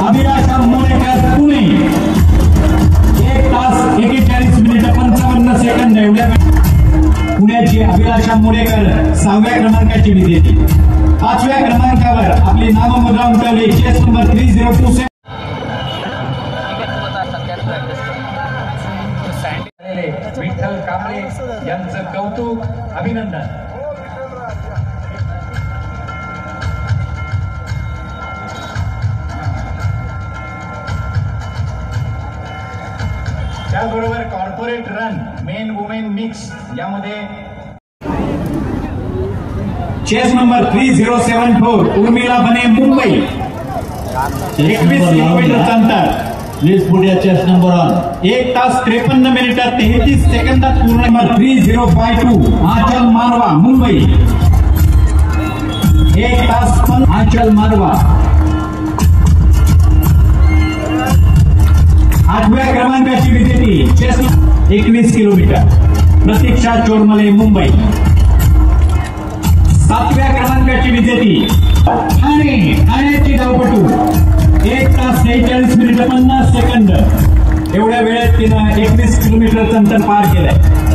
अभिलाषा मोरेकर पुणे 1 तास 41 minute 55 second एवढ्या पुण्याची अभिलाषा मोरेकर 6व्या क्रमांकाची विजेती। 5व्या क्रमांकावर आपली नाममुद्रा उमटवली चेस नंबर 3027 विठ्ठल कांबळे यांचं कौतुक अभिनंदन। त्याचबरोबर corporate run main women mix यामध्ये चेस नंबर 3074 उर्मिला बने मुंबई 21 किलोमीटरचं अंतर। प्लीज पुट या चेस नंबर ऑन 1 तास 53 मिनिट 33 सेकंदात पूर्ण। नंबर 3052 आंचल मारवा मुंबई 1 तास आंचल मारवा। 8व्या क्रमांकाची विजेती चेस 21 किलोमीटर प्रतीक्षा चोरमले मुंबई। 7व्या क्रमांकाची विजेती ठाण्याची धावपटू 1 तास 46 मिनिट 50 सेकंद एवढ्या वेळेत तिनं 21 किलोमीटरचं अंतर पार केलंय।